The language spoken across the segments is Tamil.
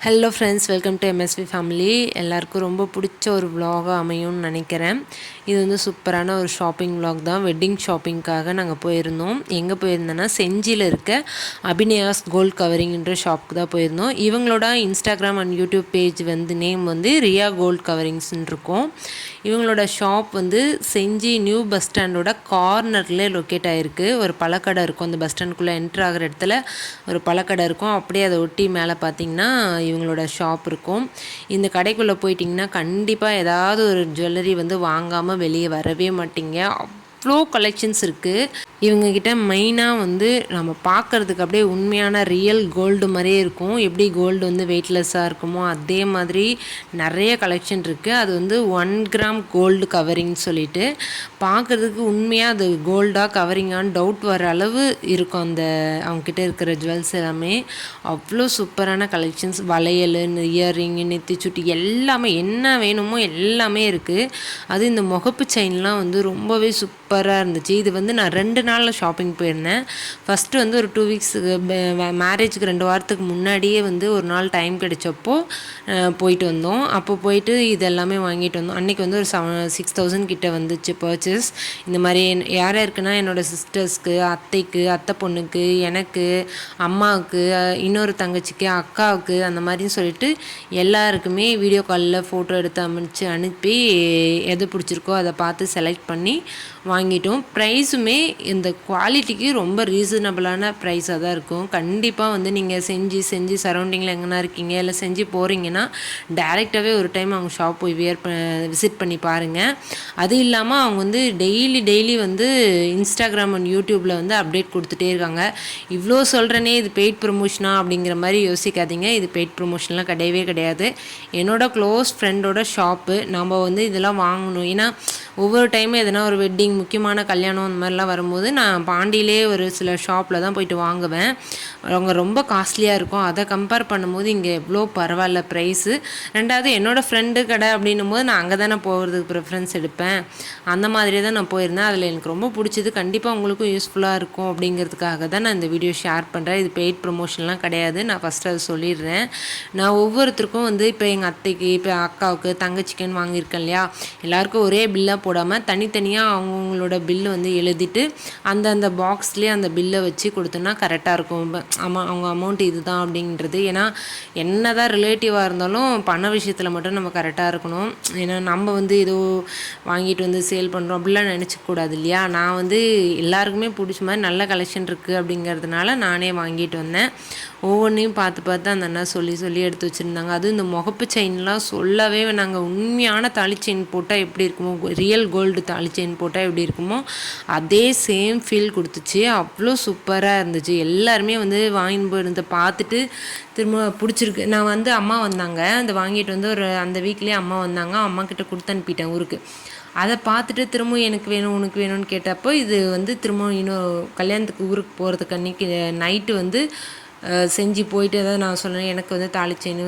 Hello friends, welcome to MSV family. எல்லாருக்கும் ரொம்ப பிடிச்ச ஒரு விலாகாக அமையும்னு நினைக்கிறேன். இது வந்து சூப்பரான ஒரு ஷாப்பிங் விலாக் தான். வெட்டிங் ஷாப்பிங்க்காக நாங்கள் போயிருந்தோம். எங்கே போயிருந்தோன்னா செஞ்சியில் இருக்க அபிநயாஸ் கோல்ட் கவரிங்ன்ற ஷாப்புக்கு தான் போயிருந்தோம். இவங்களோட இன்ஸ்டாகிராம் அண்ட் யூடியூப் பேஜ் வந்து நேம் வந்து ரியா கோல்ட் கவரிங்ஸ்ன்னு இருக்கும். இவங்களோட ஷாப் வந்து செஞ்சி நியூ பஸ் ஸ்டாண்டோட கார்னர்லேயே லொக்கேட் ஆகிருக்கு. ஒரு பழக்கடை இருக்கும், அந்த பஸ் ஸ்டாண்டுக்குள்ளே என்ட்ரு ஆகிற இடத்துல ஒரு பழக்கடை இருக்கும். அப்படியே அதை ஒட்டி மேலே பார்த்திங்கன்னா இவங்களோட ஷாப் இருக்கும். இந்த கடைக்குள்ளே போயிட்டிங்கன்னா கண்டிப்பாக ஏதாவது ஒரு ஜுவல்லரி வந்து வாங்காமல் வெளியே வரவே மாட்டிங்க. அவ்வளோ கலெக்ஷன்ஸ் இருக்குது இவங்கக்கிட்ட. மெயினாக வந்து நம்ம பார்க்குறதுக்கு அப்படியே உண்மையான ரியல் கோல்டு மாதிரியே இருக்கும். எப்படி கோல்டு வந்து வெயிட்லெஸ்ஸாக இருக்குமோ அதே மாதிரி நிறைய கலெக்ஷன் இருக்குது. அது வந்து 1 கிராம் கோல்டு கவரிங் சொல்லிட்டு பார்க்குறதுக்கு உண்மையாக அது கோல்டாக கவரிங்கான்னு டவுட் வர அளவு இருக்கும். அந்த அவங்கக்கிட்ட இருக்கிற ஜுவல்ஸ் எல்லாமே அவ்வளோ சூப்பரான கலெக்ஷன்ஸ். வளையல், இயர்ரிங், நெத்திச்சுட்டி எல்லாமே என்ன வேணுமோ எல்லாமே இருக்குது. அது இந்த முகப்பு செயின்லாம் வந்து ரொம்பவே சூப்பராக இருந்துச்சு. இது வந்து நான் 2 நாளில் ஷாப்பிங் போயிருந்தேன். ஃபஸ்ட்டு வந்து ஒரு 2 வீக்ஸுக்கு மேரேஜுக்கு 2 வாரத்துக்கு முன்னாடியே வந்து ஒரு நாள் டைம் கிடைச்சப்போ போயிட்டு வந்தோம். அப்போ போயிட்டு இது எல்லாமே வாங்கிட்டு வந்தோம். அன்றைக்கி வந்து ஒரு 6,000 கிட்ட வந்துச்சு பர்ச்சேஸ். இந்த மாதிரி யார் யாருக்குன்னா என்னோடய சிஸ்டர்ஸ்க்கு, அத்தைக்கு, அத்தை பொண்ணுக்கு, எனக்கு, அம்மாவுக்கு, இன்னொரு தங்கச்சிக்கு, அக்காவுக்கு, அந்த மாதிரின்னு சொல்லிட்டு எல்லாருக்குமே வீடியோ காலில் ஃபோட்டோ எடுத்து அனுப்பி எது பிடிச்சிருக்கோ அதை பார்த்து செலக்ட் பண்ணி வாங்கிட்டோம். ப்ரைஸுமே இந்த குவாலிட்டிக்கு ரொம்ப ரீசனபிளான ப்ரைஸாக தான் இருக்கும். கண்டிப்பாக வந்து நீங்கள் செஞ்சு சரௌண்டிங்கில் எங்கன்னா இருக்கீங்க இல்லை செஞ்சு போகிறீங்கன்னா டைரெக்டாகவே ஒரு டைம் அவங்க ஷாப் போய் விசிட் பண்ணி பாருங்கள். அது இல்லாமல் அவங்க வந்து டெய்லி வந்து இன்ஸ்டாகிராம் அண்ட் யூடியூப்பில் வந்து அப்டேட் கொடுத்துட்டே இருக்காங்க. இவ்வளோ சொல்கிறேனே இது பெய்ட் ப்ரொமோஷனா அப்படிங்கிற மாதிரி யோசிக்காதீங்க. இது பெய்ட் ப்ரொமோஷன்லாம் கிடையவே கிடையாது. என்னோட க்ளோஸ் ஃப்ரெண்டோட ஷாப்பு. நம்ம வந்து இதெல்லாம் வாங்கணும். ஏன்னா ஒவ்வொரு டைமும் எதனா ஒரு வெட்டிங், முக்கியமான கல்யாணம் அந்த மாதிரிலாம் வரும்போது நான் பாண்டியிலே ஒரு சில ஷாப்பில் தான் போயிட்டு வாங்குவேன். அவங்க ரொம்ப காஸ்ட்லியாக இருக்கும். அதை கம்பேர் பண்ணும்போது இங்கே எவ்வளோ பரவாயில்ல ப்ரைஸு. ரெண்டாவது என்னோடய ஃப்ரெண்டு கடை அப்படின்னும் போது நான் அங்கே தானே போகிறதுக்கு ப்ரிஃபரன்ஸ் எடுப்பேன். அந்த மாதிரியே தான் நான் போயிருந்தேன். அதில் எனக்கு ரொம்ப பிடிச்சது. கண்டிப்பாக உங்களுக்கும் யூஸ்ஃபுல்லாக இருக்கும் அப்படிங்கிறதுக்காக தான் நான் இந்த வீடியோ ஷேர் பண்ணுறேன். இது பெய்ட் ப்ரொமோஷன்லாம் கிடையாது. நான் ஃபஸ்ட்டு அதை சொல்லிடுறேன். நான் ஒவ்வொருத்தருக்கும் வந்து இப்போ எங்கள் அத்தைக்கு, இப்போ அக்காவுக்கு, தங்கச்சிக்குன்னு வாங்கியிருக்கேன் இல்லையா, எல்லாேருக்கும் ஒரே பில்லாக போடாமல் தனித்தனியாக அவங்களோட பில்லு வந்து எழுதிட்டு அந்த பாக்ஸ்லேயே அந்த பில்லை வச்சு கொடுத்தோன்னா கரெக்டாக இருக்கும். அவங்க அமௌண்ட் இது தான் அப்படின்றது. ஏன்னா என்ன தான் ரிலேட்டிவாக இருந்தாலும் பண விஷயத்தில் மட்டும் நம்ம கரெக்டாக இருக்கணும். ஏன்னா நம்ம வந்து ஏதோ வாங்கிட்டு வந்து சேல் பண்ணுறோம் அப்படிலாம் நினச்சிக்கூடாது இல்லையா. நான் வந்து எல்லாருக்குமே பிடிச்ச மாதிரி நல்ல கலெக்ஷன் இருக்குது அப்படிங்கிறதுனால நானே வாங்கிட்டு வந்தேன். ஒவ்வொன்றையும் பார்த்து அந்த அண்ணா சொல்லி எடுத்து வச்சுருந்தாங்க. அதுவும் இந்த முகப்பு செயின்லாம் சொல்லவே நாங்கள் உண்மையான தாலி செயின் போட்டால் எப்படி இருக்குமோ, ரியல் கோல்டு தாலி செயின் போட்டால் எப்படி இருக்குமோ அதே சேம் ஃபீல் கொடுத்துச்சு. அவ்வளோ சூப்பராக இருந்துச்சு. எல்லாருமே வந்து வாங்கிட்டு போயிருந்த பார்த்துட்டு திரும்ப பிடிச்சிருக்கு. நான் வந்து அம்மா வந்தாங்க, அந்த வாங்கிட்டு வந்து ஒரு அந்த வீக்லேயே அம்மா வந்தாங்க. அம்மா கிட்ட கொடுத்து அனுப்பிட்டேன் ஊருக்கு. அதை பார்த்துட்டு திரும்ப எனக்கு வேணும் உனக்கு வேணும்னு கேட்டப்போ இது வந்து திரும்ப இன்னும் கல்யாணத்துக்கு ஊருக்கு போகிறதுக்கு அன்றைக்கி நைட்டு வந்து செஞ்சு போயிட்டு தான் நான் சொன்னேன். எனக்கு வந்து தாலி செயின்,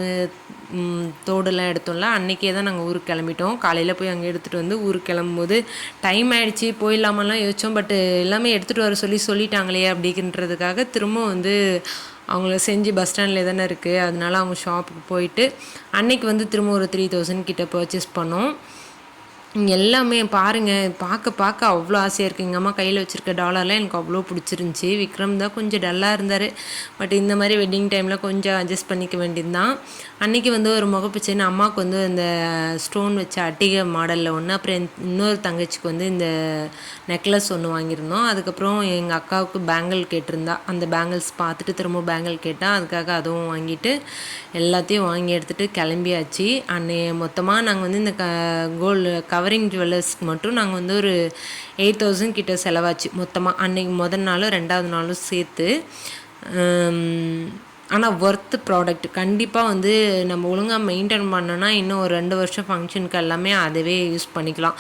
தோடெல்லாம் எடுத்தோம்ல, அன்றைக்கே தான் நாங்கள் ஊருக்கு கிளம்பிட்டோம். காலையில் போய் அங்கே எடுத்துகிட்டு வந்து ஊருக்கு கிளம்பும்போது டைம் ஆகிடுச்சி, போயிடலாமெல்லாம் யோசித்தோம். பட் எல்லாமே எடுத்துகிட்டு வர சொல்லிட்டாங்களே அப்படின்றதுக்காக திரும்ப வந்து அவங்கள செஞ்சு பஸ் ஸ்டாண்டில் தானே இருக்குது, அதனால அவங்க ஷாப்புக்கு போயிட்டு அன்றைக்கி வந்து திரும்ப ஒரு 3,000 கிட்ட பர்ச்சேஸ் பண்ணோம். எல்லாமே பாருங்கள், பார்க்க அவ்வளோ ஆசையாக இருக்குது. எங்கள் அம்மா கையில் வச்சுருக்க டாலர்லாம் எனக்கு அவ்வளோ பிடிச்சிருந்துச்சி. விக்ரம் தான் கொஞ்சம் டல்லாக இருந்தார். பட் இந்த மாதிரி வெட்டிங் டைமில் கொஞ்சம் அட்ஜஸ்ட் பண்ணிக்க வேண்டியது தான். அன்றைக்கி வந்து ஒரு முகப்பு செயின், அம்மாவுக்கு வந்து இந்த ஸ்டோன் வச்ச அட்டிகை மாடலில் ஒன்று, அப்புறம் இன்னொரு தங்கச்சிக்கு வந்து இந்த நெக்லஸ் ஒன்று வாங்கியிருந்தோம். அதுக்கப்புறம் எங்கள் அக்காவுக்கு பேங்கிள் கேட்டிருந்தா, அந்த பேங்கிள்ஸ் பார்த்துட்டு திரும்ப பேங்கிள் கேட்டால் அதுக்காக அதுவும் வாங்கிட்டு எல்லாத்தையும் வாங்கி எடுத்துகிட்டு கிளம்பியாச்சு. மொத்தமாக நாங்கள் வந்து இந்த கோல்டு கவரிங் ஜுவல்லர்ஸ்க்கு மட்டும் நாங்கள் வந்து ஒரு 8,000 கிட்ட செலவாச்சு மொத்தமாக. அன்றைக்கி முதல் நாளும் 2வது நாளும் சேர்த்து. ஆனால் ஒர்த்து ப்ராடக்ட். கண்டிப்பாக வந்து நம்ம ஒழுங்காக மெயின்டைன் பண்ணோன்னா இன்னும் ஒரு 2 வருஷம் ஃபங்க்ஷனுக்கு எல்லாமே அதுவே யூஸ் பண்ணிக்கலாம்.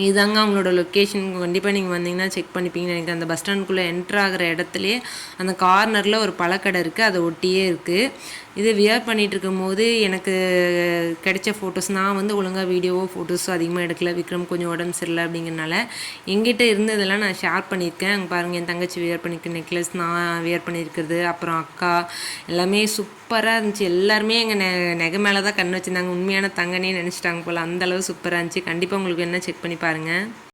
இதாங்க அவங்களோட லொக்கேஷன். கண்டிப்பாக நீங்கள் வந்தீங்கன்னா செக் பண்ணிப்பீங்கன்னு நினைக்கிறேன். அந்த பஸ் ஸ்டாண்டுக்குள்ளே என்ட்ரு ஆகிற இடத்துலையே அந்த கார்னரில் ஒரு பழக்கடை இருக்குது, அதை ஒட்டியே இருக்குது. இது வியர் பண்ணிகிட்டு இருக்கும்போது எனக்கு கிடைச்ச ஃபோட்டோஸ். நான் வந்து ஒழுங்காக வீடியோவோ ஃபோட்டோஸோ அதிகமாக எடுக்கல. விக்ரம் கொஞ்சம் உடம்பு சரியில்லை அப்படிங்கிறனால எங்கிட்ட இருந்ததெல்லாம் நான் ஷேர் பண்ணியிருக்கேன். அங்கே பாருங்கள், என் தங்கச்சி வியர் பண்ணியிருக்க நெக்லஸ், நான் வியர் பண்ணியிருக்கிறது, அப்புறம் அக்கா, எல்லாமே சூப்பராக இருந்துச்சு. எல்லாருமே எங்கள் நெகை மேலே தான் கண் வச்சுருந்தாங்க. உண்மையான தங்கனே நினச்சிட்டாங்க போல், அந்தளவு சூப்பராக இருந்துச்சு. கண்டிப்பாக உங்களுக்கு என்ன செக் பண்ணி பாருங்கள்.